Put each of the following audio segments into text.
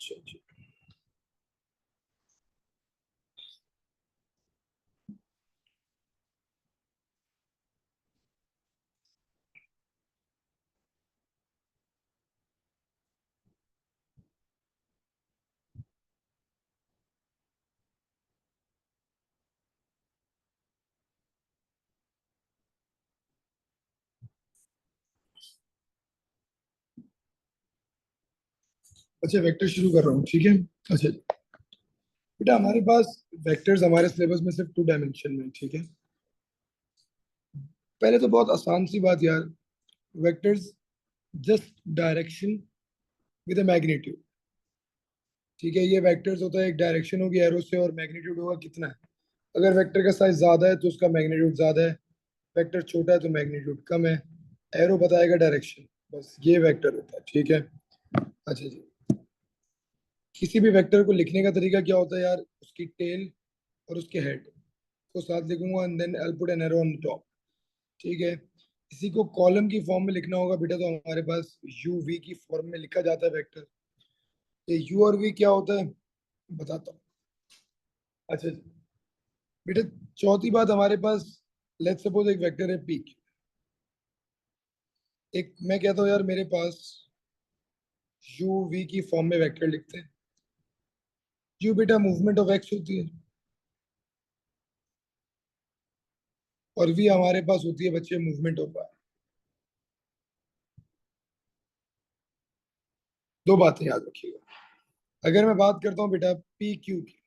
अच्छा अच्छा। अच्छा वेक्टर शुरू कर रहा हूँ, ठीक है। अच्छा बेटा, हमारे पास वेक्टर्स हमारे सिलेबस में सिर्फ 2 डायमेंशन में, ठीक है। पहले तो बहुत आसान सी बात यार, vectors just direction with a magnitude, ठीक है। ये वेक्टर्स होता है, एक डायरेक्शन होगी एरो से और मैग्नीट्यूड होगा कितना है। अगर वेक्टर का साइज ज्यादा है तो उसका मैग्नीट्यूड ज्यादा है, वेक्टर छोटा है तो मैग्नीट्यूड कम है। एरो बताएगा डायरेक्शन, बस ये वेक्टर होता है, ठीक है। अच्छा जी, किसी भी वेक्टर को लिखने का तरीका क्या होता है यार, उसकी टेल और उसके हेड को साथ लिखूंगा and then I put an arrow on top, ठीक है। इसी को कॉलम की फॉर्म में लिखना होगा बेटा, तो हमारे पास यू वी की फॉर्म में लिखा जाता है वेक्टर। ये यू और वी क्या होता है बताता हूँ। अच्छा जी बेटा, चौथी बात हमारे पास, लेट्स सपोज एक वेक्टर है पी, एक मैं कहता हूँ यार मेरे पास यू वी की फॉर्म में वेक्टर लिखते हैं। यू बेटा मूवमेंट ऑफ एक्स होती है, और वी हमारे पास होती है बच्चे मूवमेंट ऑफ वाई। दो बातें याद रखिएगा। अगर मैं बात करता हूँ बेटा पी क्यू की,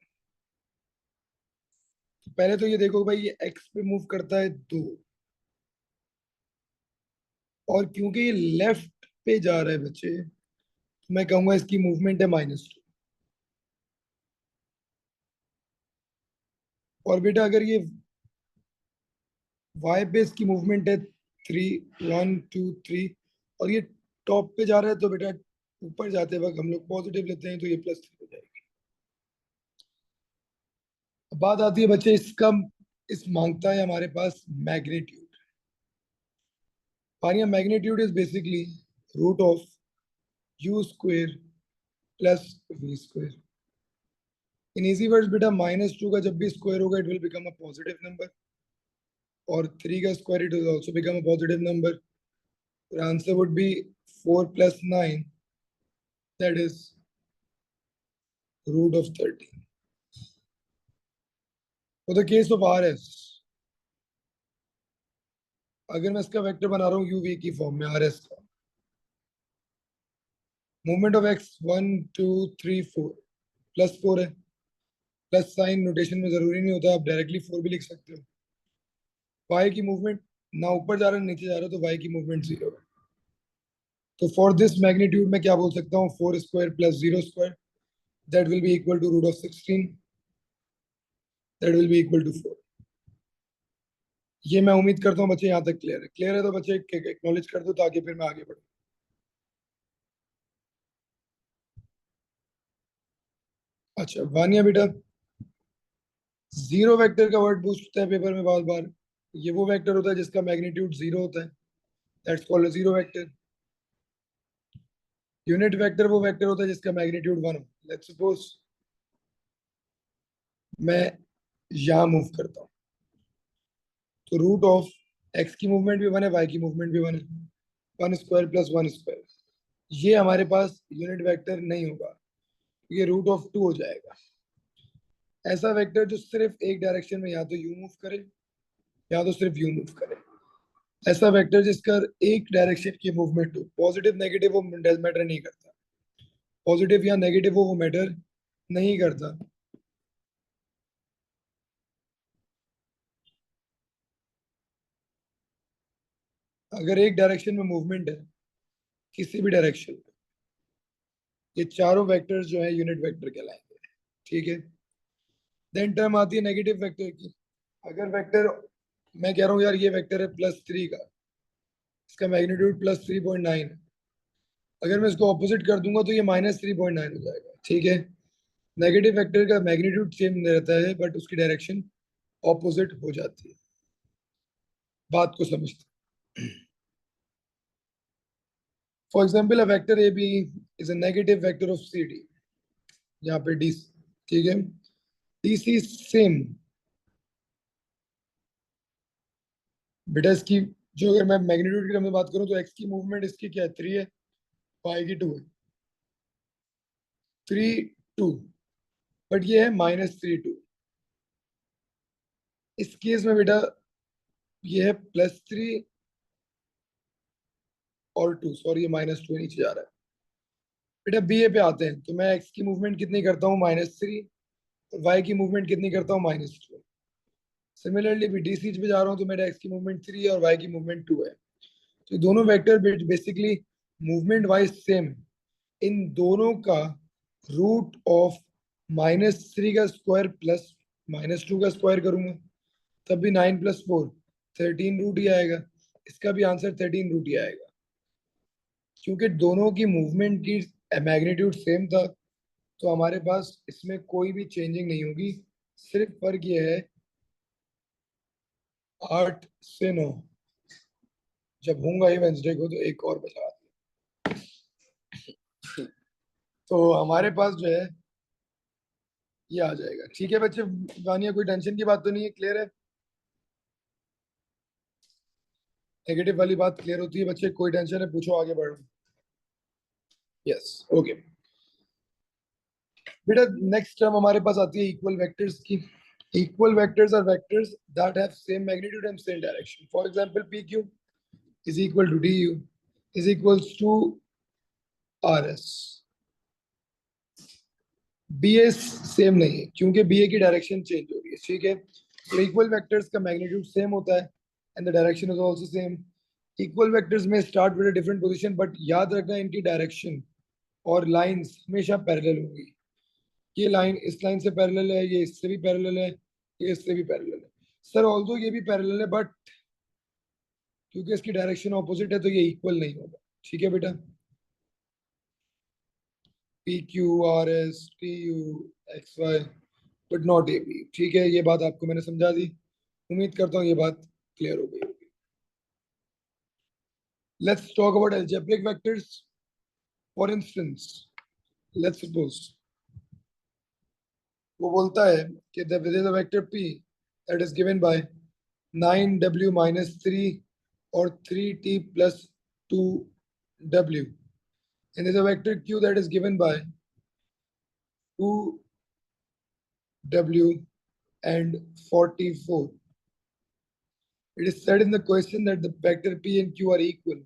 तो पहले तो ये देखो भाई, ये एक्स पे मूव करता है 2, और क्योंकि ये लेफ्ट पे जा रहा है बच्चे, तो मैं कहूंगा इसकी मूवमेंट है -2। और बेटा अगर ये वाई पे इसकी मूवमेंट है 3, 1 2 3, और ये टॉप पे जा रहा है, तो बेटा ऊपर जाते वक्त हम लोग पॉजिटिव लेते हैं, तो ये +3 हो जाएगी। अब बात आती है बच्चे इसका, इस मांगता है हमारे पास मैग्नीट्यूड। पानिया magnitude is basically root of U square plus V square. In easy words बेटा, -2 का जब भी स्क्वायर होगा it will become a positive number, और 3 का square it will also become a positive number. Answer would be 4 + 9, that is root of 13. For the case of RS, अगर मैं इसका वेक्टर बना रहा हूँ यूवी की फॉर्म में, RS का मूवमेंट ऑफ एक्स 1 2 3 4, +4 है। प्लस साइन नोटेशन में जरूरी नहीं होता, आप डायरेक्टली 4 भी लिख सकते हो। वाई की मूवमेंट ना ऊपर जा रहा है नीचे जा रहा है, तो वाई की मूवमेंट 0 है। तो फॉर दिस मैग्नीट्यूड में क्या बोल सकता हूँ, 4 square plus 0 square, that will be equal to root of 16, that will be equal to 4। ये मैं उम्मीद करता हूँ बच्चे यहाँ तक क्लियर है। क्लियर है तो बच्चे एक्नॉलेज कर दो, ताकि फिर मैं आगे बढ़ूँ। अच्छा वानिया बेटा, जीरो वेक्टर का वर्ड पूछता है पेपर में बार बार। ये वो वेक्टर होता है जिसका मैग्नीट्यूड 0 होता है, that's called zero vector. Unit vector वो वेक्टर होता है जिसका मैग्नीट्यूड 1 हो। लेट्स सपोज मैं यहाँ मूव करता हूँ, तो रूट ऑफ एक्स की मूवमेंट भी 1 है, वाई की मूवमेंट भी 1 है, 1 स्क्वायर प्लस 1 स्क्वायर। ये हमारे पास यूनिट वेक्टर नहीं होगा, ये रूट ऑफ 2 हो जाएगा। ऐसा वेक्टर जो सिर्फ एक डायरेक्शन में या तो यू मूव करे या तो सिर्फ यू मूव करे। ऐसा वेक्टर जिसका एक डायरेक्शन की मूवमेंट हो, पॉजिटिव नेगेटिव वो मैटर नहीं करता, पॉजिटिव या नेगेटिव वो मैटर नहीं करता। अगर एक डायरेक्शन में मूवमेंट है किसी भी डायरेक्शन में, ये चारों वेक्टर्स जो है यूनिट वेक्टर कहलाएंगे, ठीक है। देन टर्म आती है नेगेटिव वेक्टर की। अगर वेक्टर, मैं कह रहा हूँ यार ये वेक्टर है +3 का, इसका मैग्नीट्यूड +3.9 है, अगर मैं इसको ऑपोजिट कर दूंगा तो ये -3.9 हो जाएगा, ठीक है। नेगेटिव वेक्टर का मैग्नीट्यूड सेम रहता है, बट उसकी डायरेक्शन ऑपोजिट हो जाती है। बात को समझते, for example a vector A B is a negative vector of C D. यहाँ पे डी, ठीक है, डी सी सेम। बेटा इसकी जो, अगर मैं मैग्नीट्यूड की टर्म में बात करूँ तो एक्स की मूवमेंट इसकी क्या है, 3 है, वाई की 2 है, 3 2, बट ये है -3 2। इस केस में बेटा ये है +3 और 2, सॉरी ये -2 नीचे जा रहा है। बेटा बी ए पे आते हैं, तो मैं एक्स की मूवमेंट कितनी करता हूँ, -3, और वाई की मूवमेंट कितनी करता हूँ, -2। सिमिलरली भी डी सी पे जा रहा हूँ तो मेरा एक्स की मूवमेंट 3 है और वाई की मूवमेंट 2 है। तो दोनों vector basically movement wise same है। इन दोनों का रूट ऑफ -3 का स्क्वायर प्लस -2 का स्क्वायर करूंगा, तब भी 9 + 4 13 रूट ही आएगा। इसका भी आंसर 13 रूट ही आएगा, क्योंकि दोनों की मूवमेंट की मैग्नीट्यूड सेम था। तो हमारे पास इसमें कोई भी चेंजिंग नहीं होगी, सिर्फ फर्क ये है 8 से 9। जब होऊंगा ही वेंसडे को तो एक और बचा। तो हमारे पास जो है ये आ जाएगा। ठीक है बच्चे, वानिया कोई टेंशन की बात तो नहीं है, क्लियर है? नेगेटिव वाली बात क्लियर होती है बच्चे, कोई टेंशन है, पूछो आगे बढ़ो। यस, ओके बेटा। नेक्स्ट टर्म हमारे पास आती है इक्वल वेक्टर्स की। Equal vectors are vectors that have same magnitude and same direction. For example P Q is equal to D U is equals to R S. B S same नहीं है, क्योंकि B ए की direction change हो रही है, ठीक है। तो इक्वल वेक्टर्स का मैग्नीट्यूड सेम होता है and the direction is also same. Equal vectors में start with a different position, but याद रखना इनकी डायरेक्शन और लाइंस हमेशा पैरेलल होंगी। ये लाइन इस लाइन से पैरेलल है, ये इससे भी पैरेलल है, ये इससे भी पैरेलल है। सर ऑल्दो ये भी पैरेलल है, बट क्योंकि इसकी डायरेक्शन ऑपोजिट है तो ये इक्वल नहीं होगा। ठीक है बेटा, P Q R S T U X Y, but not A B. ठीक है, ये बात आपको मैंने समझा दी, उम्मीद करता हूँ ये बात क्लियर हो गई होगी। Let's talk about algebraic vectors. For instance, let's suppose वो बोलता है कि there is a vector p that is given by 9w minus 3 or 3t plus 2w, and there's a vector q that is given by 2w and 44. It is said in the question that the vector p and q are equal.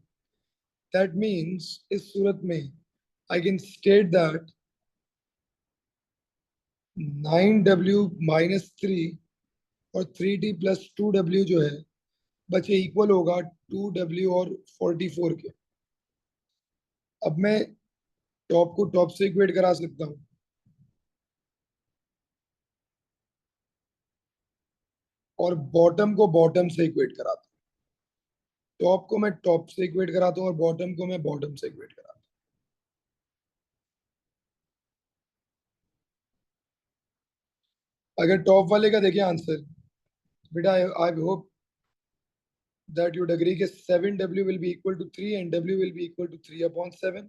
That means इस सूरत में I can state that 9w minus 3 और 3t plus 2w जो है बच्चे equal होगा 2w और 44 के। अब मैं टॉप को टॉप से इक्वेट करा सकता हूँ और बॉटम को बॉटम से इक्वेट कराता हूँ। टॉप को मैं टॉप से इक्वेट कराता हूँ और बॉटम को मैं बॉटम से इक्वेट कराता हूँ। अगर टॉप वाले का देखिए आंसर, बेटा I hope that you'd agree कि 7w will be equal to 3 and w will be equal to 3/7।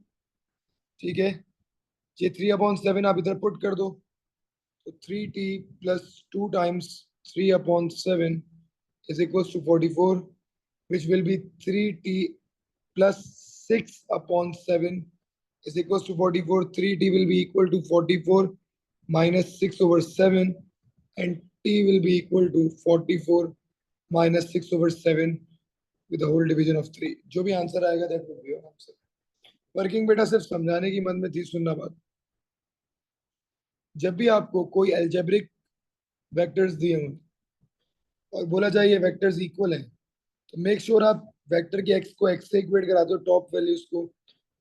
ठीक है, ये 3/7 आप इधर पुट कर दो, तो 3t plus 2 times 3/7 is equals to 44, which will be 3t plus 6/7 is equals to 44. 3t will be equal to 44 minus 6/7, and t will be equal to 44 minus 6/7 with the whole division of 3। जो भी answer आएगा that will be your answer. Working बेटा सिर्फ समझाने की मन में थी, सुनना बात। जब भी आपको कोई एल्जेब्रिक वेक्टर्स दिए हों और बोला जाए ये वेक्टर्स इक्वल हैं, तो मेक श्योर आप वेक्टर के एक्स को एक्स से इक्वेट कराते हो, टॉप वैल्यूज को,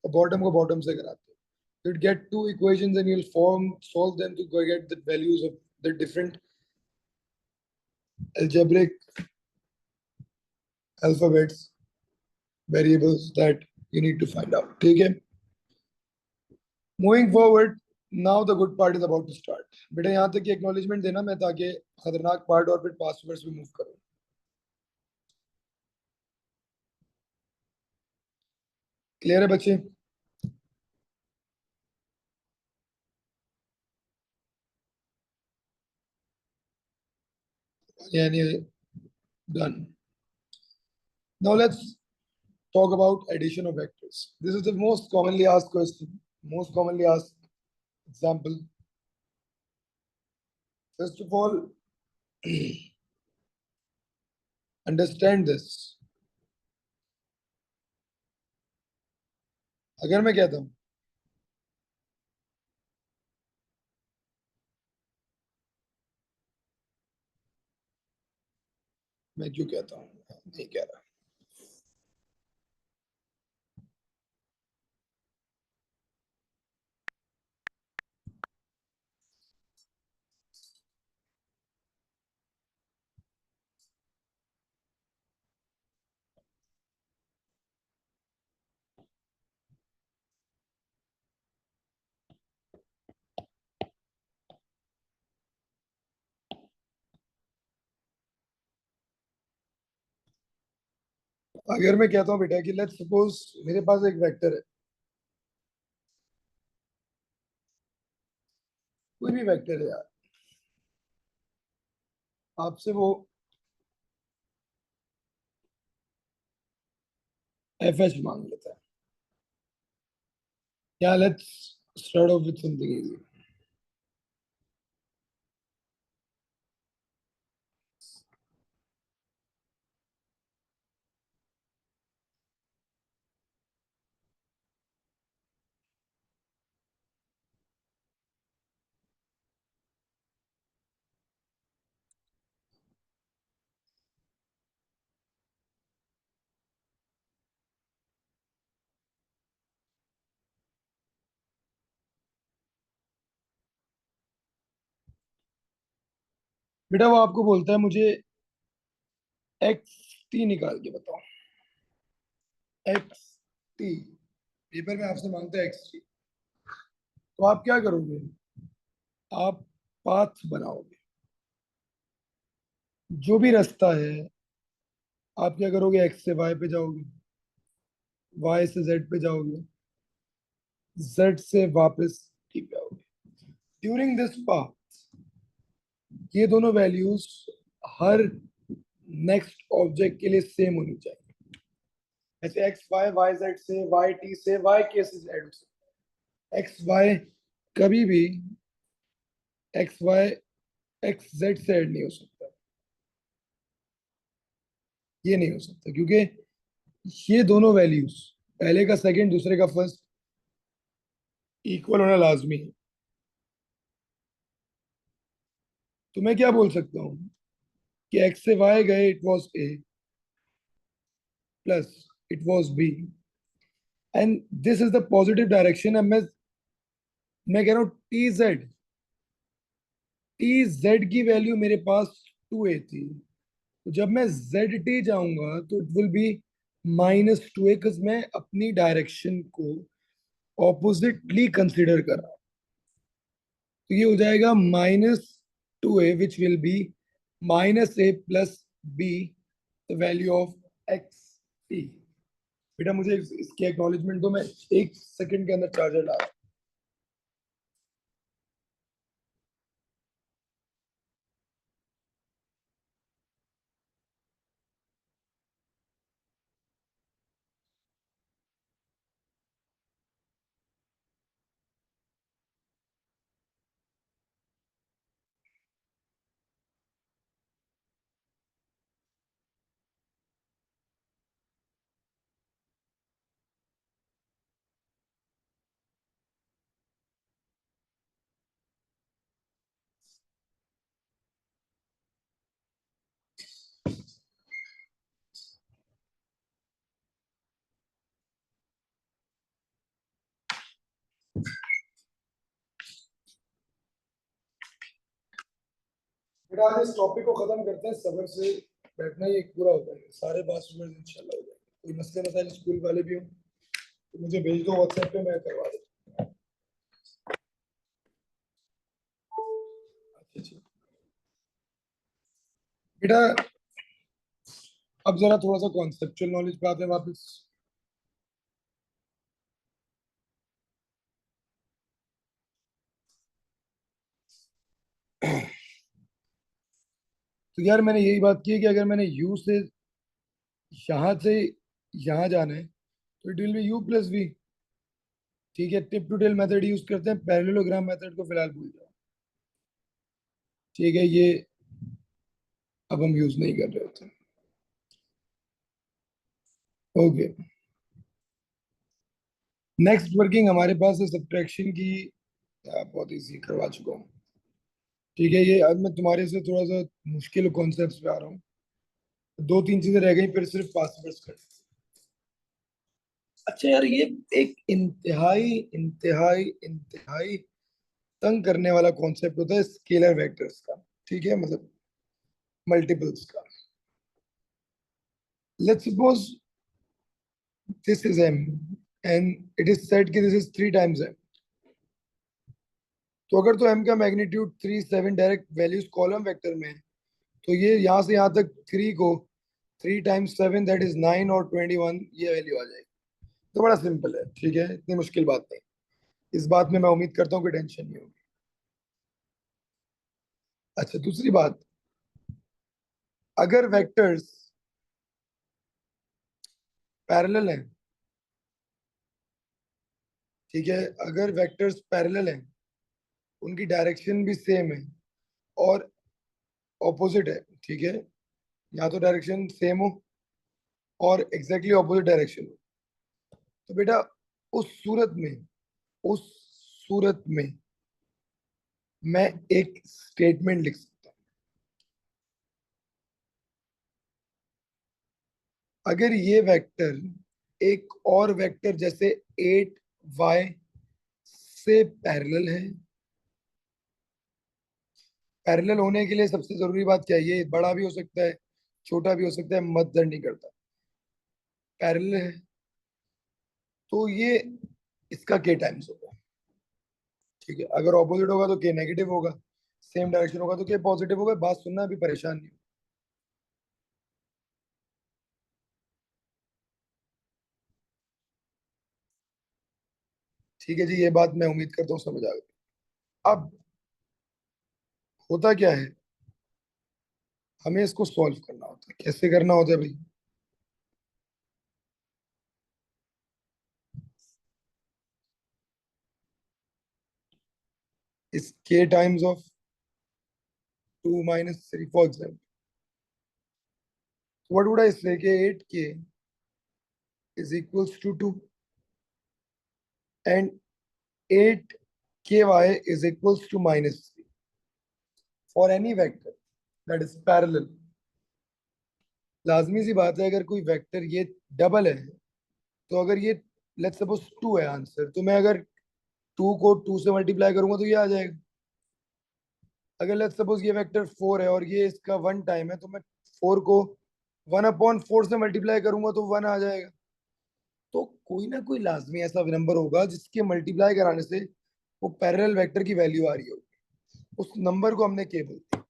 और बॉटम को बॉटम से कराते हो। you'd get two equations and you'll solve them to go get the values of the different algebraic alphabets variables that you need to find out। ठीक है, moving forward, now the good part is about to start. बेटा यहाँ तक की acknowledgement देना मैं, ताकि खतरनाक पार्ट और फिर पासवर्ड्स भी मूव करूँ। क्लियर है बच्चे? यानी done. Now let's talk about addition of vectors. This is the most commonly asked question, most commonly asked example. First of all, understand this. अगर मैं कहता हूँ मैं क्यों कहता हूँ नहीं कह रहा अगर मैं कहता हूँ बेटा कि लेट्स सपोज मेरे पास एक वेक्टर है कोई भी वेक्टर है यार आपसे वो एफ एच मांग लेता है या let's start of with something easy बेटा वो आपको बोलता है मुझे एक्स टी निकाल के बताओ एक्स टी पेपर में आपसे मांगता है एक्स टी तो आप क्या करोगे आप पाथ बनाओगे जो भी रास्ता है आप क्या करोगे एक्स से वाई पे जाओगे वाई से जेड पे जाओगे जेड से वापस टी पे आओगे ड्यूरिंग दिस पाथ ये दोनों वैल्यूज हर नेक्स्ट ऑब्जेक्ट के लिए सेम होनी चाहिए ऐसे एक्स वाई वाई जेड से वाई टी से वाई के से जेड हो सकता है एक्स वाई कभी भी एक्स वाई एक्स जेड से ऐड नहीं हो सकता ये नहीं हो सकता क्योंकि ये दोनों वैल्यूज पहले का सेकंड दूसरे का फर्स्ट इक्वल होना लाजमी है तो मैं क्या बोल सकता हूँ कि एक्स से वाई गए it was A plus it was B and this is the positive direction अब मैं कह रहा हूँ टी जेड टी जेड की वैल्यू मेरे पास 2a थी तो जब मैं जेड टी जाऊंगा तो इट विल बी -2a मैं अपनी डायरेक्शन को ऑपोजिटली कंसिडर कर रहा हूँ तो ये हो जाएगा -2a which will be -a plus be the value of x T बेटा मुझे इसकी एक्नॉलेजमेंट दो मैं 1 सेकंड के अंदर चार्जर ला रहा हूँ बेटा आज इस टॉपिक को खत्म करते हैं सबर से बैठना ही एक पूरा होता है सारे पास में इंशाल्लाह हो जाएंगे कोई मसले मसाइल स्कूल वाले भी हो तो मुझे भेज दो व्हाट्सएप पे मैं करवा दूँ अच्छा अच्छा बेटा अब जरा थोड़ा सा कॉन्सेप्चुअल नॉलेज पे आते हैं वापस तो यार मैंने यही बात की है कि अगर मैंने यू से यहाँ से यहाँ जाना है तो it will be U plus V. ठीक है, tip to tail method use करते हैं, पैरेललोग्राम मेथड को फिलहाल भूल जाओ। ठीक है, ये अब हम यूज नहीं कर रहे होते। ओके, नेक्स्ट वर्किंग हमारे पास है सब्ट्रैक्शन की। बहुत इजी करवा चुका हूँ। ठीक है, ये आज मैं तुम्हारे से थोड़ा सा मुश्किल कॉन्सेप्ट्स पे आ रहा हूँ। दो तीन चीजें रह गई, फिर सिर्फ पासवर्ड्स कर। अच्छा यार, ये एक इंतहाई इंतहाई इंतहाई तंग करने वाला कॉन्सेप्ट होता है स्केलर वेक्टर्स का। ठीक है, मतलब मल्टीपल्स का। Let's suppose this is m and it is said कि दिस इज 3 टाइम्स m। तो अगर तो m का magnitude 3 7 direct values column vector में है, तो ये यहाँ से यहाँ तक 3 को 3 टाइम्स 7 दैट इज 9 और 21 ये वैल्यू आ जाएगी। तो बड़ा सिंपल है, ठीक है, इतनी मुश्किल बात नहीं। इस बात में मैं उम्मीद करता हूँ कि टेंशन नहीं होगी। अच्छा, दूसरी बात, अगर वेक्टर्स पैरेलल हैं, ठीक है, अगर वेक्टर्स पैरेलल हैं, उनकी डायरेक्शन भी सेम है और ऑपोजिट है, ठीक है, या तो डायरेक्शन सेम हो और एग्जैक्टली ऑपोजिट डायरेक्शन हो, तो बेटा उस सूरत में उस सूरत में मैं एक स्टेटमेंट लिख सकता हूं। अगर ये वेक्टर एक और वेक्टर जैसे 8y से पैरेलल है। पैरेलल होने के लिए सबसे जरूरी बात क्या है, ये बड़ा भी हो सकता है, छोटा भी हो सकता है, मत नहीं करता, पैरेलल है, तो ये इसका के टाइम्स होगा। ठीक है, अगर ऑपोजिट होगा तो के नेगेटिव होगा, सेम डायरेक्शन होगा तो के पॉजिटिव होगा। बात सुनना, अभी परेशान नहीं हो। ठीक है जी, ये बात मैं उम्मीद करता हूँ समझ आ गई। अब होता क्या है, हमें इसको सॉल्व करना होता है। कैसे करना होता है भाई? इस के times of 2 - 3 for example, what would I say कि 8k is equals to 2 and 8ky is equals to -3 for any vector that is parallel. लाजमी सी बात है, अगर कोई वेक्टर ये डबल है, तो अगर ये लेट्स सपोज 2 है आंसर, तो मैं अगर 2 को 2 से मल्टीप्लाई करूंगा तो ये आ जाएगा। अगर लेट्स सपोज ये वेक्टर 4 है और ये इसका 1 टाइम है, तो मैं 4 को 1/4 से मल्टीप्लाई करूंगा तो 1 आ जाएगा। तो कोई ना कोई लाजमी ऐसा नंबर होगा जिसके मल्टीप्लाई कराने से वो पैरेलल वेक्टर की वैल्यू आ रही होगी। उस नंबर को हमने के बोलते हैं।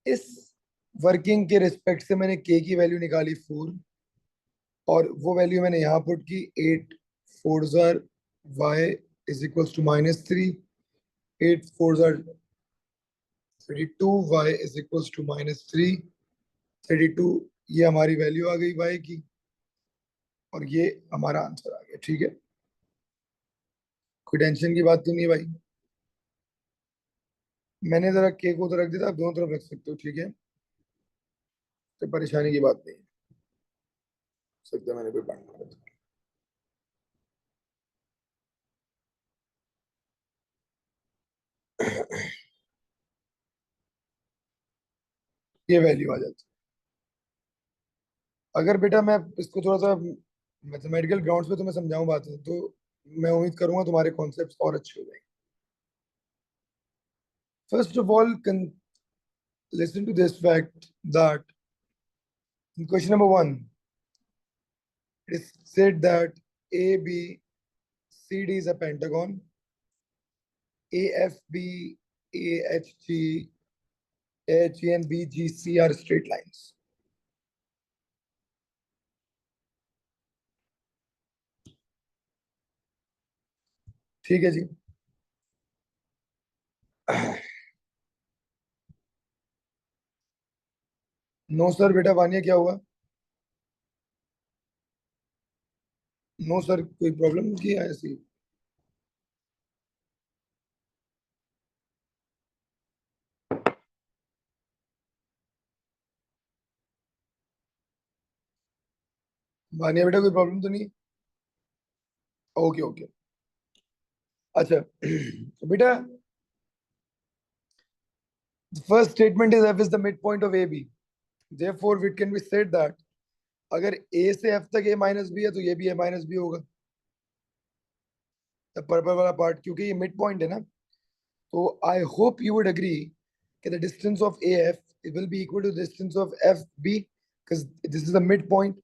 इस वर्किंग के रिस्पेक्ट से मैंने के की वैल्यू निकाली 4, और वो वैल्यू मैंने यहाँ पुट की 8 4 y is equals to -3, 8 4 32, y is equals to -3 32। ये हमारी वैल्यू आ गई y की, और ये हमारा आंसर आ गया। ठीक है, कोई टेंशन की बात तो नहीं है भाई। मैंने जरा के को तो रख दिया था, आप दोनों तरफ रख सकते हो, ठीक है, तो परेशानी की बात नहीं है। हो सकता है मैंने कोई पढ़ना था। ये वैल्यू आ जाती है। अगर बेटा मैं इसको थोड़ा सा मैथमेटिकल ग्राउंड्स पे तुम्हें समझाऊं बात है, तो मैं उम्मीद करूंगा तुम्हारे कॉन्सेप्ट्स और अच्छे हो जाएंगे। First of all, listen to this fact that in question number 1, it is said that ABCD is a pentagon, AFB, AHG, AHE and BGC are straight lines. ठीक है जी। नो सर बेटा, वानिया क्या हुआ? नो सर, कोई problem की है ऐसी? वानिया बेटा, कोई प्रॉब्लम तो नहीं? Okay okay. अच्छा बेटा, first statement is f is the midpoint of ab, therefore it can be said that अगर a से f तक a माइनस बी है तो ये भी a माइनस बी होगा, पर्पल वाला पार्ट, क्योंकि ये मिड पॉइंट है ना। तो I hope you would agree कि the distance of A F will be equal to distance of F B, because this is the midpoint.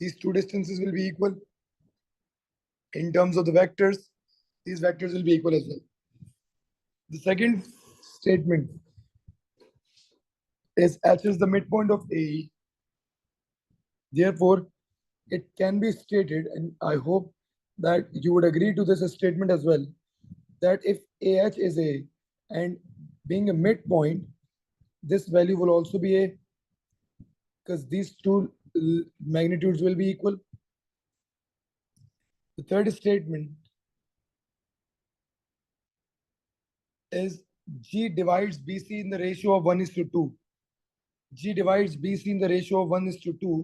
These two distances will be equal in terms of the vectors. These vectors will be equal as well. The second statement is h is the midpoint of AE. Therefore, it can be stated, and I hope that you would agree to this statement as well, that if AH is A and being a midpoint, this value will also be A, because these two magnitudes will be equal. The third statement is G divides BC in the ratio of 1:2. G divides BC in the ratio of 1:2.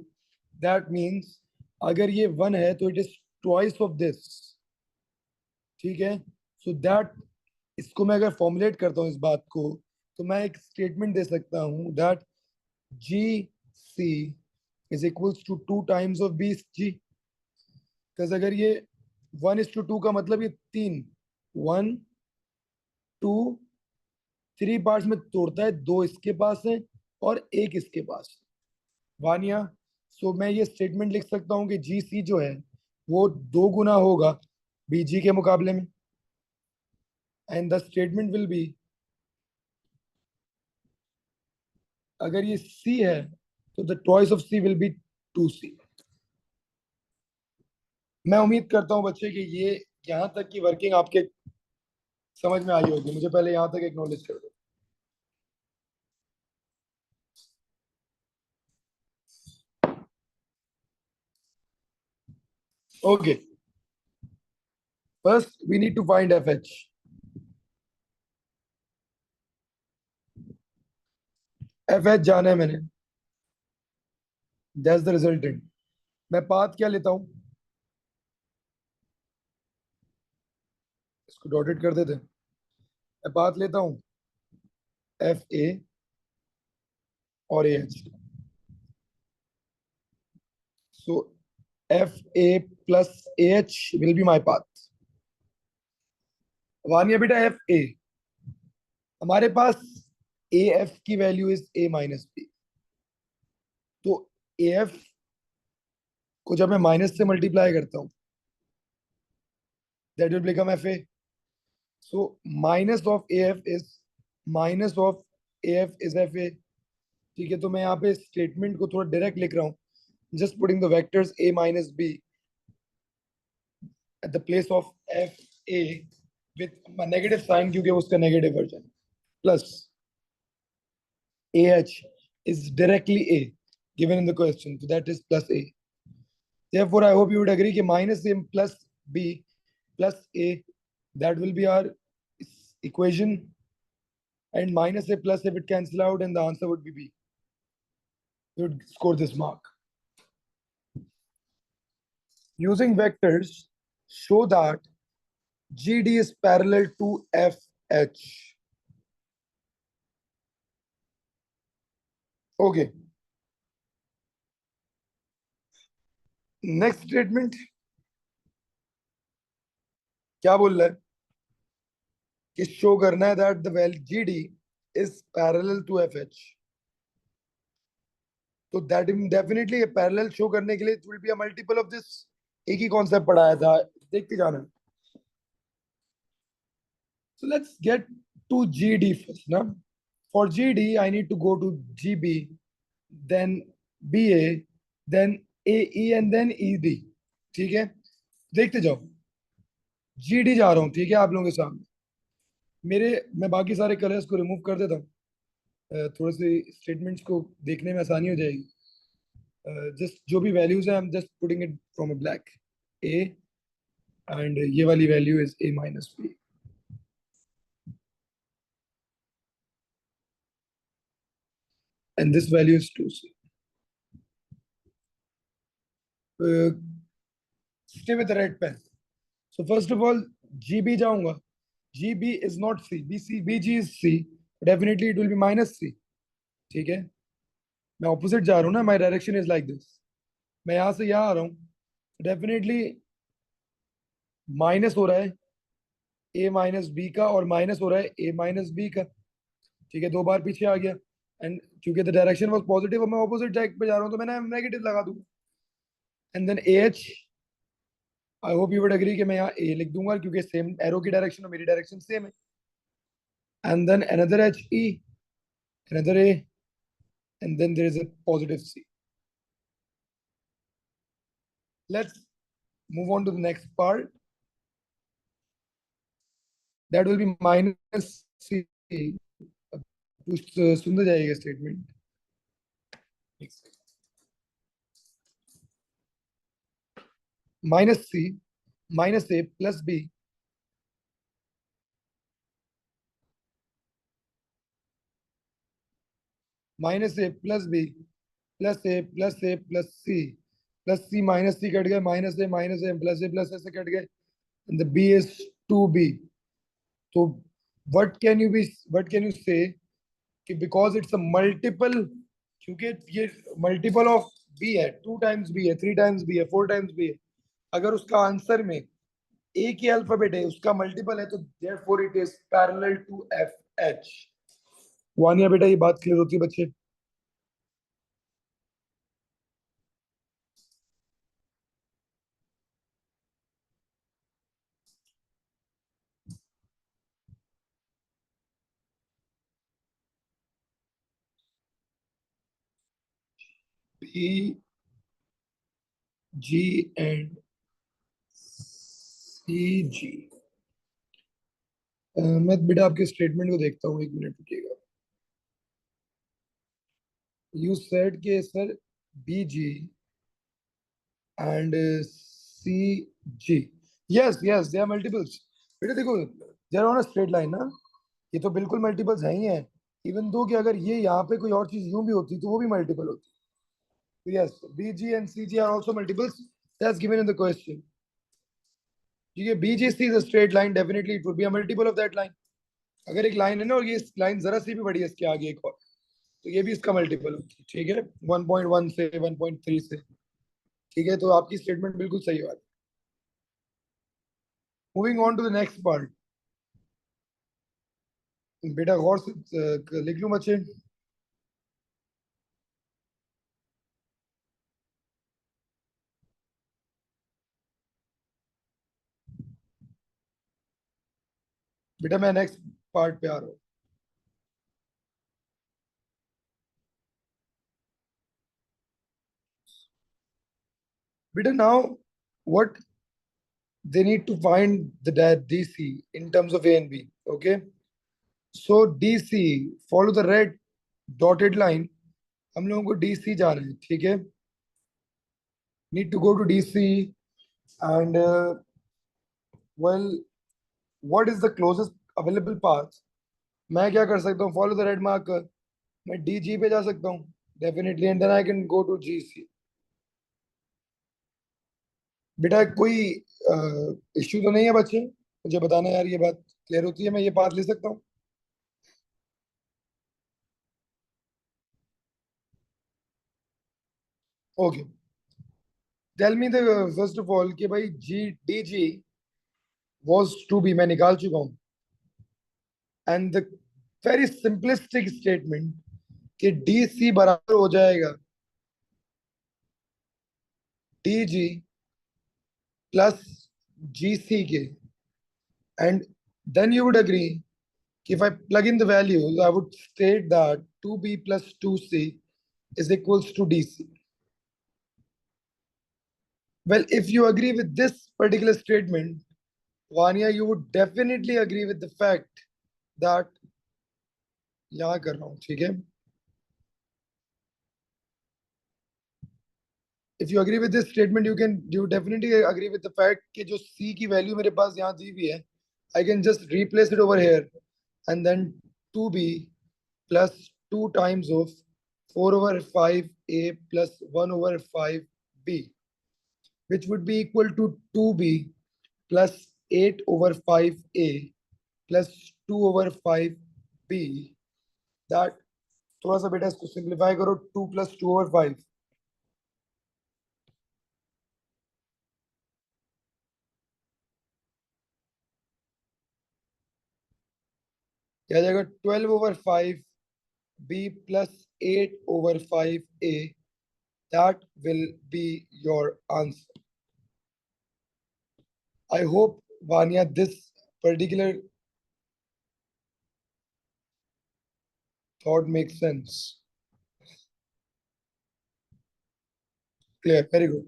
That means अगर ये 1 है तो it is twice of this. ठीक है? So that, इसको मैं अगर formulate करता हूँ इस बात को, तो मैं एक स्टेटमेंट दे सकता हूँ that GC is equals to 2 times of BC. because अगर ये 1:2 का मतलब ये 3, 1 2 3 पार्ट्स में तोड़ता है, 2 इसके पास है और 1 इसके पास है। वानिया, सो मैं ये स्टेटमेंट लिख सकता हूँ कि GC जो है वो 2 गुना होगा BG के मुकाबले में, and the statement will be, अगर ये C है तो the twice of C will be 2C। मैं उम्मीद करता हूँ बच्चे कि ये यहाँ तक की वर्किंग आपके समझ में आई होगी। मुझे पहले यहाँ तक एक्नॉलेज कर दो। Okay, first we need to find FH। FH जाना है मैंने, दैट्स द रिजल्टेंट। मैं पाथ क्या लेता हूँ, इसको डॉटेड कर देते हैं। मैं पाथ लेता हूँ FA और AH। So FA plus AH will be my path। Vaniya बेटा, FA, हमारे पास AF की value is A minus B, तो AF को जब मैं माइनस से मल्टीप्लाई करता हूँ that will become FA। So minus of AF is minus of AF is FA। ठीक है, तो मैं यहाँ पे स्टेटमेंट को थोड़ा डायरेक्ट लिख रहा हूँ, just putting the vectors A minus B at the place of FA with a negative sign क्योंकि उसका negative version, plus AH is directly A given in the question, so that is plus A। Therefore, I hope you would agree कि minus A plus B plus A, that will be our equation, and minus A plus A would cancel out and the answer would be B. You would score this mark. Using vectors, show that GD is parallel to FH. Okay. Next statement क्या बोल रहा है कि show करना है that the value GD is parallel to FH। तो that definitely parallel show करने के लिए it will be a multiple of this। एक ही कॉन्सेप्ट पढ़ाया था, देखते जाना। So let's get to GD first ना। For GD I need to go to GB, then BA, then AE and then ED। ठीक है, देखते जाओ। GD जा रहा हूँ, ठीक है, आप लोगों के सामने। मैं बाकी सारे कलर्स को रिमूव कर देता हूँ। थोड़े से स्टेटमेंट्स को देखने में आसानी हो जाएगी. जस्ट जो भी वैल्यूज है, I am just putting it from a black. A and ये वाली value is a minus B. And this value is 2c. Stay with the red pen. So first of all, GB जाऊंगा. GB is not C. BC, BG is C. Definitely it will be minus C. ठीक है. मैं opposite जा रहा हूँ ना. My direction is like this. मैं यहाँ से यहाँ आ रहा हूँ. Definitely माइनस हो रहा है a माइनस बी का और माइनस हो रहा है a माइनस बी का. ठीक है, दो बार पीछे आ गया. एंड क्योंकि द डायरेक्शन वाज पॉजिटिव और मैं ऑपोजिट साइड पे जा रहा हूँ तो मैंने नेगेटिव लगा दूंगा. And then A H, I hope you would agree कि मैं यहाँ ए लिख दूंगा क्योंकि सेम एरो की डायरेक्शन और मेरी डायरेक्शन सेम है. And then another h e, another a, and then there is a positive c. Let's move on to the next part. That will be minus c. कुछ सुंदर जाएगा statement. Minus c minus a plus B minus a plus b plus a plus a plus c minus c cut गए minus a plus a से cut गए. And the b is 2b. तो what can you से कि because it's a multiple, क्योंकि ये multiple of B है. 2 times B है, 3 टाइम्स बी है, 4 टाइम्स बी है. अगर उसका आंसर में एक ही अल्फाबेट है, उसका मल्टीपल है, तो therefore it is parallel to F H. Vania बेटा ये बात क्लियर होती है बच्चे? P G and C G. मैं बेटा आपके स्टेटमेंट को देखता हूँ, 1 मिनट रुकिएगा. यू सेड के sir B G and C G. Yes yes they are multiples. बेटा देखो, they are on a straight line ना. ये तो बिल्कुल मल्टीपल्स हैं ही हैं. इवन दो कि अगर ये यहाँ पे कोई और चीज यूं भी होती तो वो भी मल्टीपल होती. तो yes, B G and C G are also multiples. That's given in the question. ठीक है, B G C is a straight line, definitely it would be a multiple of that line. अगर एक line है ना और ये line जरा सी भी बड़ी है इसके आगे एक और, तो ये भी इसका मल्टीपल होती है. ठीक है, 1.1 से 1.3 से. ठीक है, तो आपकी स्टेटमेंट बिल्कुल सही बात. Moving on to the next part. बेटा गौर से लिख लूं बच्चे? बेटा मैं नेक्स्ट पार्ट पे आ रहा हूँ. बेटा now what they need to find the DC in terms of A and B. Okay. So DC, follow the red dotted line. हम लोगों को DC जाना है. ठीक है. Need to go to DC and well, what is the closest available path? मैं क्या कर सकता हूँ? Follow the red marker. मैं DG पे जा सकता हूँ. Definitely, and then I can go to GC. बेटा कोई इश्यू तो नहीं है बच्चे? मुझे बताना यार, ये बात क्लियर होती है, मैं ये पाथ ले सकता हूँ? Okay. Tell me the first of all कि भाई जी D G was to be मैं निकाल चुका हूं. And the very simplistic statement कि डी सी बराबर हो जाएगा D G plus G C के. And then you would agree कि if I plug in the values, I would state that 2b plus 2c is equals to dc. Well, if you agree with this particular statement, Vanya, you would definitely agree with the fact that यहाँ कर रहा हूँ, ठीक है। If you agree with this statement you definitely agree with the fact कि जो सी की value मेरे पास यहाँ दी हुई है, I can just replace it over here and then 2b plus 2 times of 4 over 5a plus 1 over 5b, which would be equal to 2b plus 8 over 5a plus 2 over 5b. That थोड़ा सा बेटा इसको simplify करो, 2 plus 2 over 5, क्या आ जाएगा? 12 over 5b plus 8 over 5a. That will be your answer. I hope, Vanya, this particular thought makes sense. Clear, very good.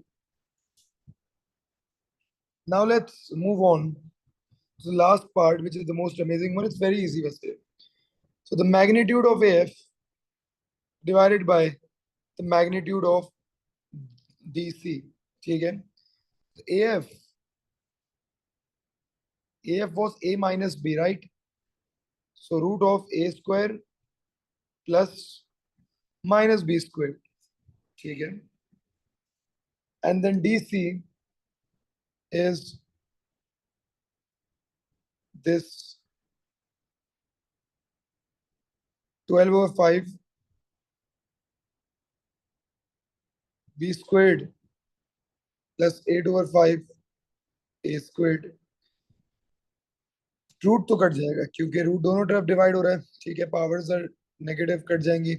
Now let's move on to the last part, which is the most amazing one. It's very easy, Vasu. So the magnitude of AF divided by the magnitude of DC. Okay? AF was A minus B, right? So root of A square plus minus B square. Okay? And then DC is this 12 over 5 B squared plus 8 over 5 A squared. Root तो cut जाएगा क्योंकि root दोनों तरफ divide हो रहा है, ठीक है। पावर्स आर नेगेटिव, कट जाएंगी।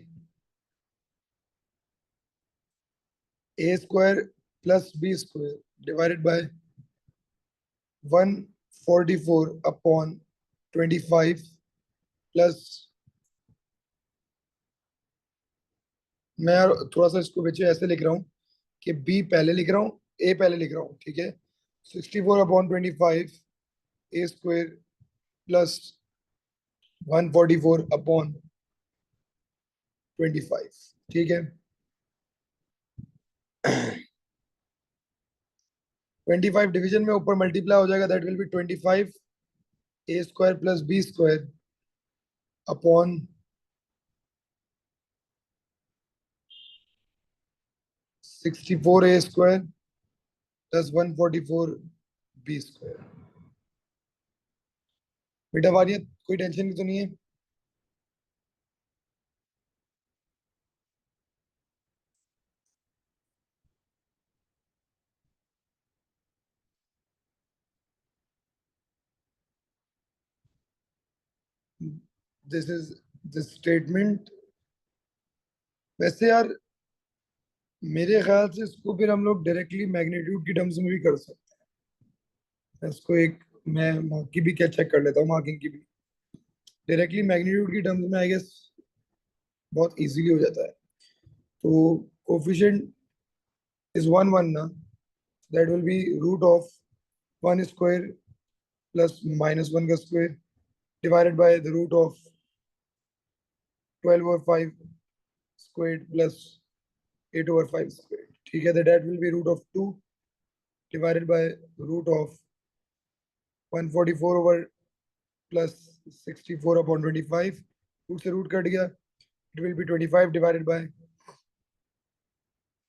A square plus B square divided by 144 upon 25 plus, मैं थोड़ा सा इसको बच्चे ऐसे लिख रहा हूँ कि बी पहले लिख रहा हूँ, ए पहले लिख रहा हूँ, ठीक है। 64 upon 25 A square plus 144 upon 25, ठीक है। 25 डिवीजन में ऊपर मल्टीप्लाई हो जाएगा, that will be 25 A square plus B square upon 64 A square plus 144 B square. बेटा वारियत कोई टेंशन की तो नहीं है? This is this statement. वैसे यार मेरे ख्याल से इसको फिर हम लोग डायरेक्टली मैग्नीट्यूड की टर्म्स में भी कर सकते हैं। इसको एक मैं मार्क की भी क्या चेक कर लेता हूँ, मार्किंग की भी डायरेक्टली मैग्नीट्यूड की टर्म्स में आई गेस बहुत इजीली हो जाता है। तो कोफिशिएंट इज 1 ना, that will be root of 1 square plus minus 1 का square divided by the root of 12 over 5 squared plus 8 over 5 squared, ठीक है। that will be root of 2 divided by root of 144 over plus 64 upon 25, root से root cut गया, it will be 25 divided by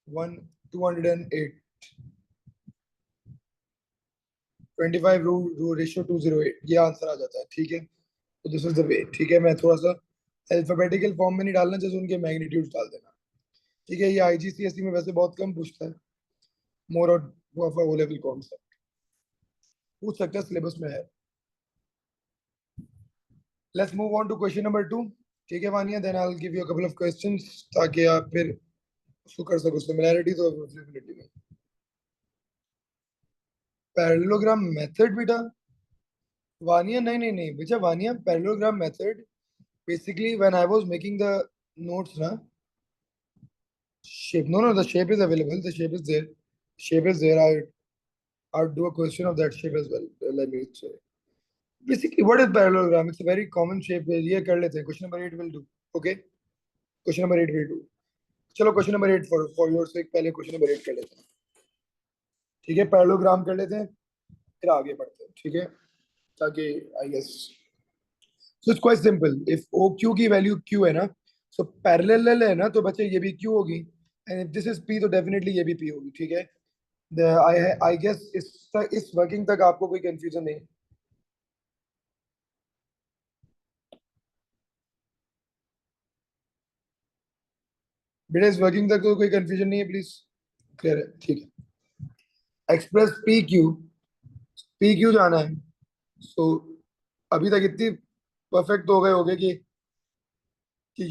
208, 25 ratio 208, ये answer आ जाता है, ठीक है। तो दिस इज द वे, ठीक है। मैं थोड़ा सा अल्फाबेटिकल फॉर्म में नहीं डालना, जैसे उनके मैग्नीट्यूड डाल देना, ठीक है। ये आईजीसीएसई में वैसे बहुत कम पूछता है, मोर और वो लेवल कॉन्सेप्ट पूछ सकता है, सिलेबस में है। Let's move on to question number 2, ठीक है Vania. Then I will give you a couple of questions ताकि आप फिर उसको कर सको सिमिलैरिटी तो डेफिनेटली में। पैरेललोग्राम मेथड बेटा, वानिया नहीं नहीं नहीं बेटा, Vaniya parallelogram method basically when I was making the notes na, shape, no, the shape is available, the shape is there, shape is there. I'll do a question of that shape as well, let me say. Basically what is parallelogram? It's a very common shape. ये कर लेते हैं, question number 8 will do. Okay, question number 8 will do. चलो question number 8 for your sake पहले question number 8 कर लेते हैं। ठीक है, पैरेललोग्राम कर लेते हैं, फिर आगे बढ़ते हैं। ठीक है, ताकि I guess so it's quite simple. If O Q की वैल्यू क्यू है ना, सो पैरेलल है ना, तो बच्चे ये भी क्यू होगी, and if this is P तो डेफिनेटली ये भी पी होगी। ठीक है, आई गेस इस वर्किंग तक आपको कोई कंफ्यूजन नहीं। बेटा इस वर्किंग तक तो कोई कंफ्यूजन नहीं है, प्लीज क्लियर है? ठीक है, एक्सप्रेस पी क्यू जाना है। सो अभी तक इतनी परफेक्ट हो गए होगे कि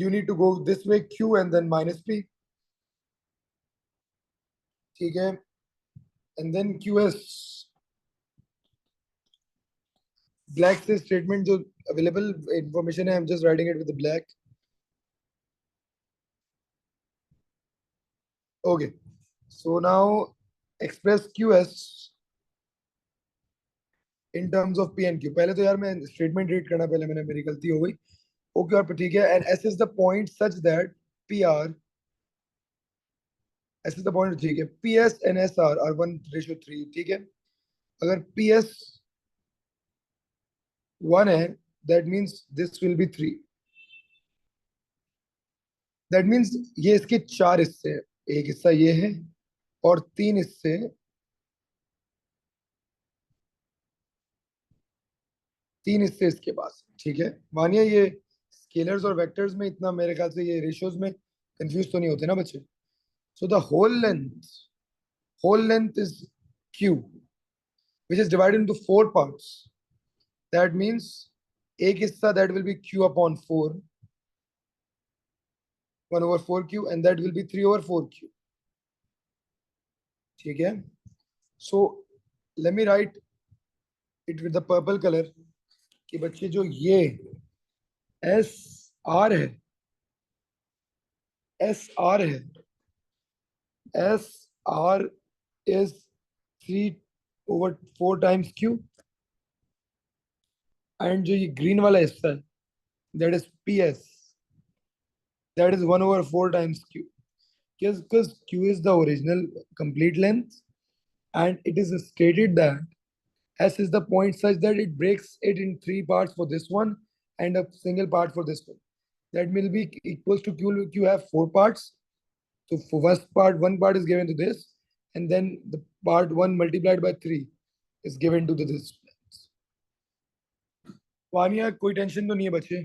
you need to go this way Q and then minus P. ठीक है, and then Q S black से स्टेटमेंट जो अवेलेबल इंफॉर्मेशन है, I am just writing it with black. Okay, so now express Q S in terms of P and Q. पहले तो यार मैं statement read करना, पहले मैंने मेरी गलती हो गई। ओके, और ठीक है, and S is the point such that P R, S is the point, ठीक है, P S and S R 1:3। ठीक है, अगर पी एस 1 है, that means this will be 3। That means ये इसके चार हिस्से हैं, एक हिस्सा ये है और तीन हिस्से इसके पास। ठीक है, मानिए ये स्केलर्स और वेक्टर्स में इतना मेरे ख्याल से ये रेशियोज में कंफ्यूज तो नहीं होते ना बच्चे। So the whole length is q which is divided into four parts. That means एक हिस्सा that will be q upon 4, 1 over 4q, and that will be 3 over 4q. ठीक है, so let me write it with the purple color कि बच्चे जो ये S R है S R is 3 over 4 times q, and जो ये green वाला हिस्सा है that is ps, that is 1 over 4 times q. Because q is the original complete length, and it is stated that s is the point such that it breaks it in three parts for this one and a single part for this one. That will be equals to q have four parts. So for first part, one part is given to this, and then the part one multiplied by three is given to this. Vaniya कोई tension तो नहीं है बच्चे,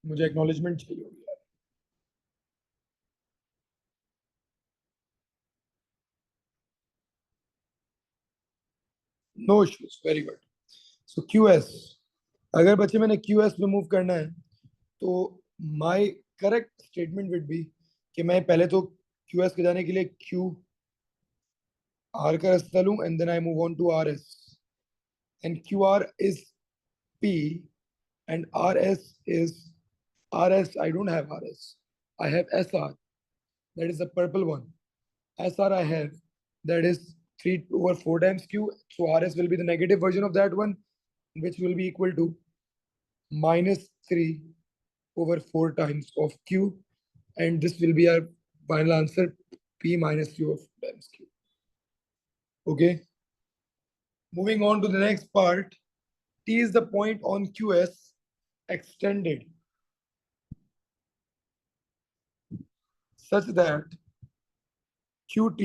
मुझे acknowledgement चाहिए होगी यार। No issues, very good. So Q S, अगर बच्चे मैंने क्यू एस पे मूव करना है, तो my correct statement would be कि मैं पहले तो क्यू एस के जाने के लिए क्यू आर का रास्ता लूं, and then I move on to R S, and Q R is P and RS is RS. I don't have RS. I have SR. That is the purple one. SR I have. That is 3 over 4 times Q. So RS will be the negative version of that one, which will be equal to minus 3 over 4 times of Q. And this will be our final answer, P minus Q of times Q. Okay. Moving on to the next part. T is the point on QS extended such that QT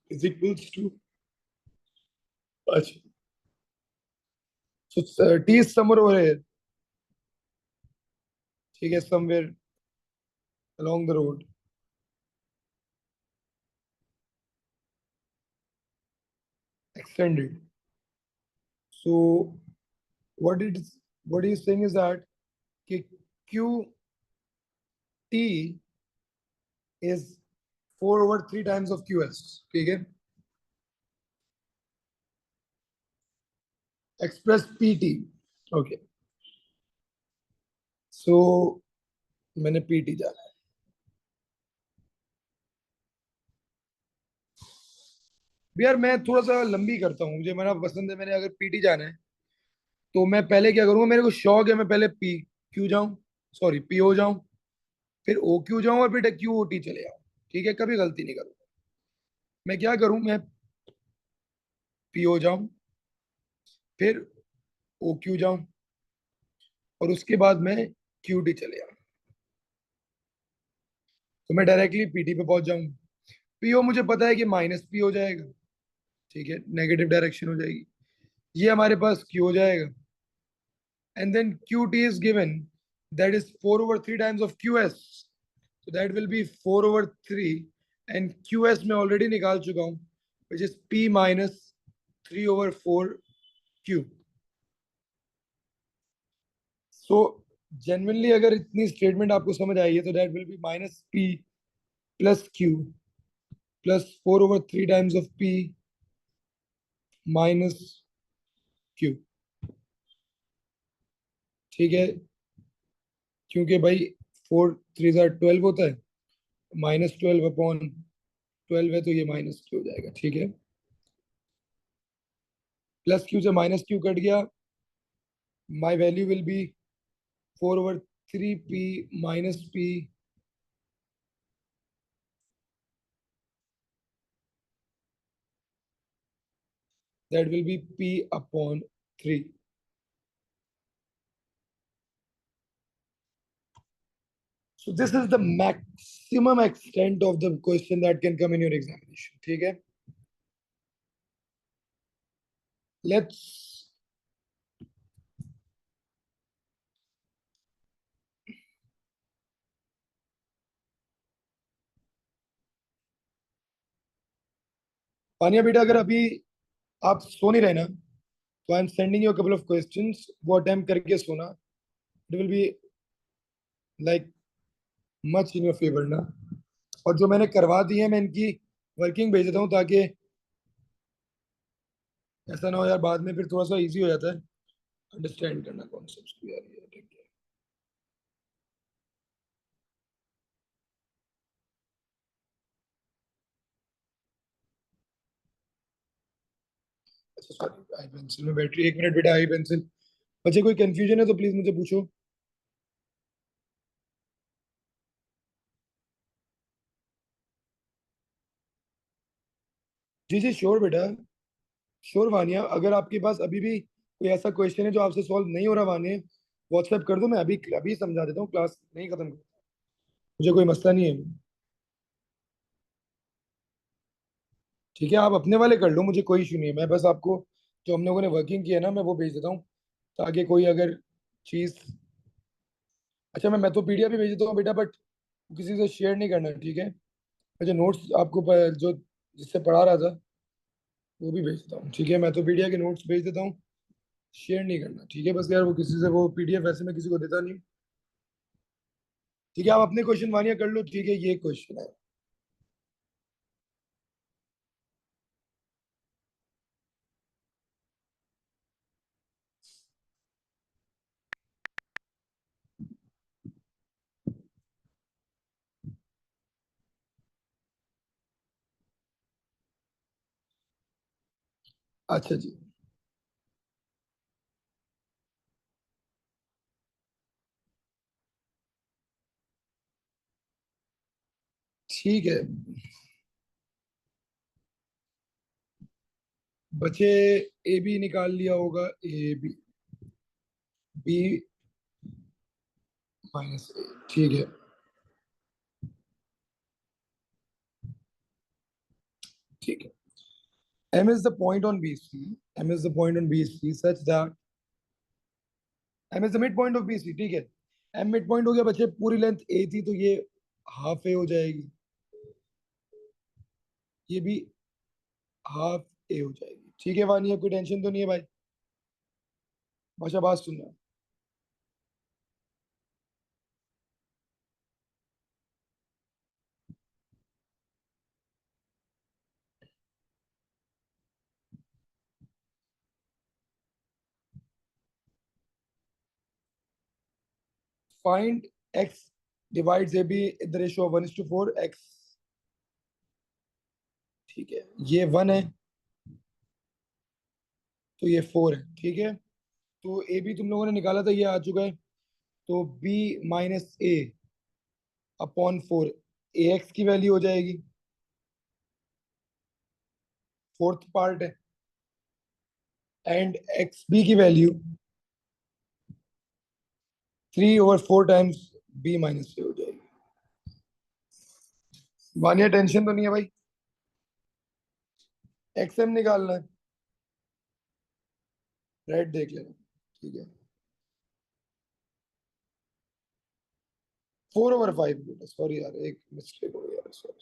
is equals to, so T is somewhere over here. ठीक है, somewhere along the road. Extended. So what he's saying is that QT is 4 over 3 times of QS. ठीक है, express PT. Okay. So मैंने PT जाना है। यार मैं थोड़ा सा लंबी करता हूँ, मुझे मेरा पसंद है, मैंने अगर PT जाना है तो मैं पहले क्या करूंगा, मेरे को शौक है, मैं पहले पी क्यू जाऊं, सॉरी पी ओ जाऊं, फिर ओ क्यू जाऊं और फिर क्यू ओ टी चले जाऊं। ठीक है, कभी गलती नहीं करूंगा। मैं क्या करूं, मैं पी ओ जाऊं, फिर ओ क्यू जाऊं, और उसके बाद मैं क्यू टी चले जाऊं, तो मैं डायरेक्टली पीटी पे पहुंच जाऊंगा। पीओ मुझे पता है कि माइनस पी हो जाएगा, ठीक है, नेगेटिव डायरेक्शन हो जाएगी। ये हमारे पास क्यू हो जाएगा, and then Q T is given, that is 4/3 times of Q S, so that will be 4/3, and qs मैं ऑलरेडी निकाल चुका हूँ, which is p minus 3/4 q. So genuinely अगर इतनी स्टेटमेंट आपको समझ आई है, तो that will be minus p plus q plus 4/3 times of p minus q। ठीक है, क्योंकि भाई 4 3 12 होता है, -12/12 है, तो ये माइनस क्यू हो जाएगा। ठीक है, प्लस क्यू से माइनस क्यू कट गया, my value will be 4/3 p minus p, that will be p upon 3. So this is the maximum extent of the question that can come in your examination. ठीक है, let's पानिया बेटा, अगर अभी आप सो नहीं रहे ना, तो I am sending you couple of questions, वो अटेम्प्ट करके सोना, it will be like much in your favour ना। और जो मैंने करवा दी है, मैं इनकी वर्किंग भेज देता हूँ, ताकि ऐसा ना हो यार, बाद में फिर थोड़ा सा इजी हो जाता है अंडरस्टैंड करना कॉन्सेप्ट्स को यार, ये ठीक है। अच्छा सॉरी, आई पेंसिल में बैटरी, 1 मिनट बेटा, आई पेंसिल। बच्चे कोई कंफ्यूजन है तो प्लीज मुझे पूछो। जी जी श्योर बेटा, श्योर वानिया, अगर आपके पास अभी भी कोई ऐसा क्वेश्चन है जो आपसे सॉल्व नहीं हो रहा वानिया, व्हाट्सएप कर दो, मैं अभी अभी समझा देता हूँ, क्लास नहीं खत्म, मुझे कोई मसला नहीं है। ठीक है, आप अपने वाले कर लो, मुझे कोई इशू नहीं है, मैं बस आपको जो हम लोगों ने वर्किंग की है ना, मैं वो भेज देता हूँ, ताकि कोई अगर चीज, अच्छा मैं तो पीडीएफ भी भेज देता हूँ बेटा, बट किसी से शेयर नहीं करना, ठीक है। अच्छा नोट्स आपको जो जिससे पढ़ा रहा था वो भी भेज देता हूँ, ठीक है, मैं तो पीडीएफ के नोट्स भेज देता हूँ, शेयर नहीं करना, ठीक है, बस यार वो किसी से, वो पीडीएफ वैसे मैं किसी को देता नहीं हूँ। ठीक है, आप अपने क्वेश्चन वानिया कर लो, ठीक है, ये क्वेश्चन है, अच्छा जी, ठीक है बच्चे, ए बी निकाल लिया होगा, ए बी, बी माइनस ए, ठीक है। ठीक है, M is the point on BC, M is the point on BC such that M is the midpoint of BC, ठीक है। M मिड पॉइंट हो गया बच्चे, पूरी लेंथ A थी, तो ये हाफ ए हो जाएगी, ये भी हाफ ए हो जाएगी, ठीक है वानी, कोई टेंशन तो नहीं है भाई, भाषा बात सुनना। Find x divides A be in the ratio of 1:4 x, ठीक है, ये 1 है, तो ये 4 है, ठीक है। तो ए बी तुम लोगों ने निकाला था, ये आ चुका है। तो B minus A upon 4, A x की वैल्यू हो जाएगी, फोर्थ पार्ट है। एंड एक्स बी की वैल्यू 3/4 टाइम्स बी माइनस ए हो जाएगी। मानिए टेंशन तो नहीं है भाई, एक्स एम निकालना है, राइट देख लेना। ठीक है, 4/5 बेटा, सॉरी यार एक मिस्टेक हो गया, सॉरी।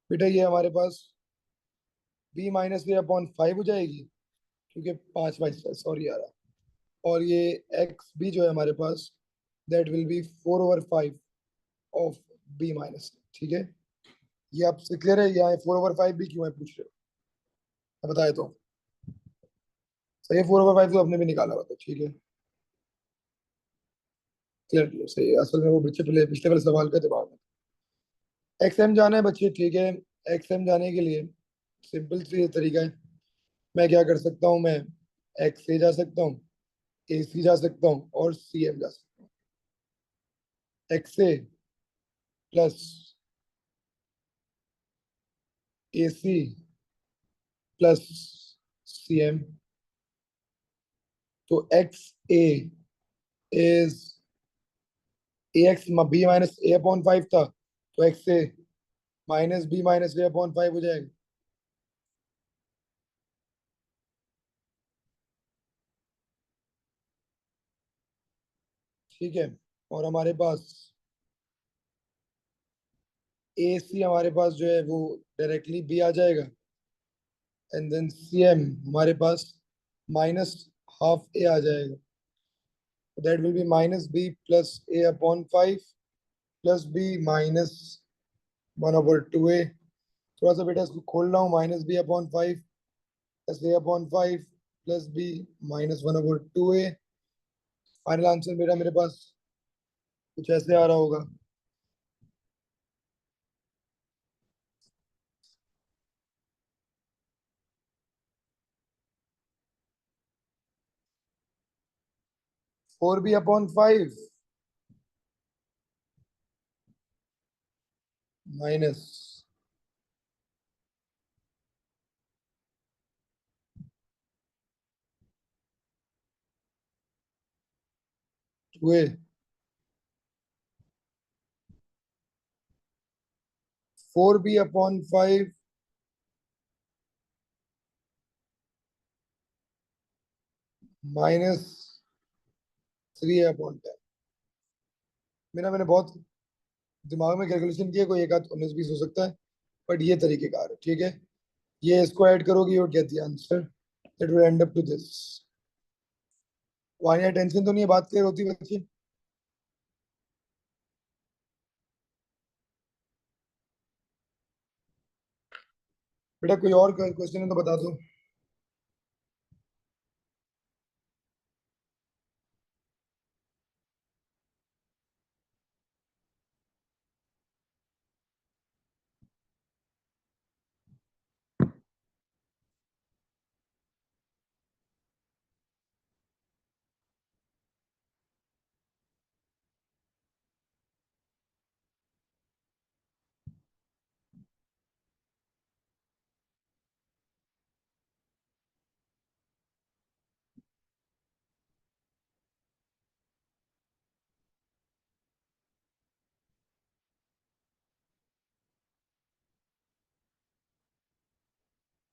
बेटा ये हमारे पास बी माइनस ए अपॉन 5 हो जाएगी, क्योंकि 5/5, सॉरी यार। और ये एक्स बी जो है हमारे पास, that will be 4/5 of b minus. ठीक है, ये आपसे क्लियर है? यहाँ 4/5 भी क्यों है पूछ रहे हो, बताए तो सही है। 4/5 तो आपने भी निकाला हुआ था, ठीक है, क्लियर क्लियर सही है। असल में वो पिछले पिछले वाले सवाल का जवाब है। एक्स एम जाना है बच्चे, ठीक है। एक्स एम जाने के लिए सिंपल सी तरीका है। मैं क्या कर सकता हूँ, मैं एक्स ए जा सकता हूँ, ए सी जा सकता हूँ, और सी एम जा सकता हूँ। X A plus A C plus C M. तो X A is A X B minus A upon 5 था, तो X A minus B minus A upon 5 हो जाएगा। ठीक है, और हमारे पास ए सी हमारे पास जो है वो डायरेक्टली बी आ जाएगा। एंड देन सी एम हमारे पास माइनस हाफ ए आ जाएगा। That will be minus B plus A upon 5 plus B minus 1/2 A. थोड़ा सा बेटा इसको खोल रहा हूँ, minus B upon 5 plus A upon 5 plus B minus 1/2 A. Final answer मेरा मेरे पास कुछ ऐसे आ रहा होगा। 4b/5 minus 2a, 4b/5 minus 3a/10। मैंने बहुत दिमाग में कैलकुलेशन किया, कोई एक आध 19-20 हो सकता है, बट ये तरीकेकार है, ठीक है। ये इसको ऐड करोगे, you get the answer, that will end up to this. वहाँ टेंशन तो नहीं है, बात क्लियर होती है बच्चे? बेटा कोई और क्वेश्चन है तो बता दो।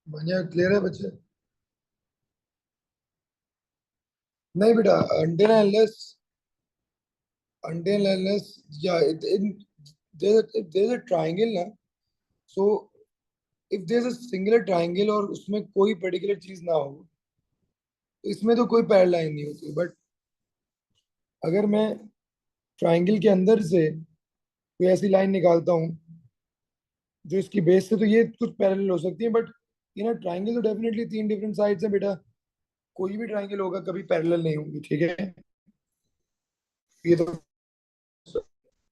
बढ़िया क्लियर है बच्चे? नहीं बेटा, until and unless yeah, if there's a triangle ना, so if there's a singular triangle और उसमें कोई पर्टिकुलर चीज ना हो, तो इसमें तो कोई पैरल लाइन नहीं होती। बट अगर मैं ट्राइंगल के अंदर से कोई ऐसी लाइन निकालता हूँ जो इसकी बेस से, तो ये कुछ पैरेलल हो सकती है, बट इन ट्राइंगल तो डेफिनेटली तीन डिफरेंट साइड्स है बेटा। कोई भी ट्राइंगल होगा कभी पैरेलल नहीं होंगी, ठीक है। ये तो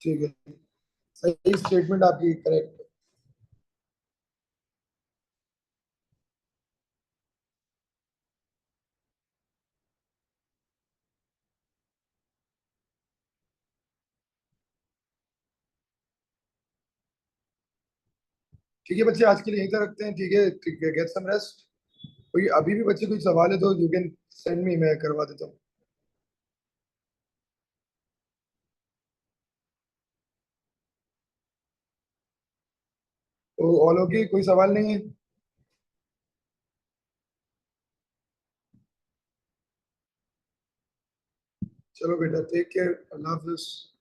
ठीक है, सही स्टेटमेंट आपकी करेक्ट। ठीक है बच्चे, आज के लिए यहीं तक रखते हैं। ठीक है, गेट सम रेस्ट। कोई अभी भी बच्चे कोई सवाल है तो यू कैन सेंड मी, मैं करवा देता हूँ। तो ऑल ओके, कोई सवाल नहीं है? चलो बेटा, टेक केयर, अल्लाह हाफिज।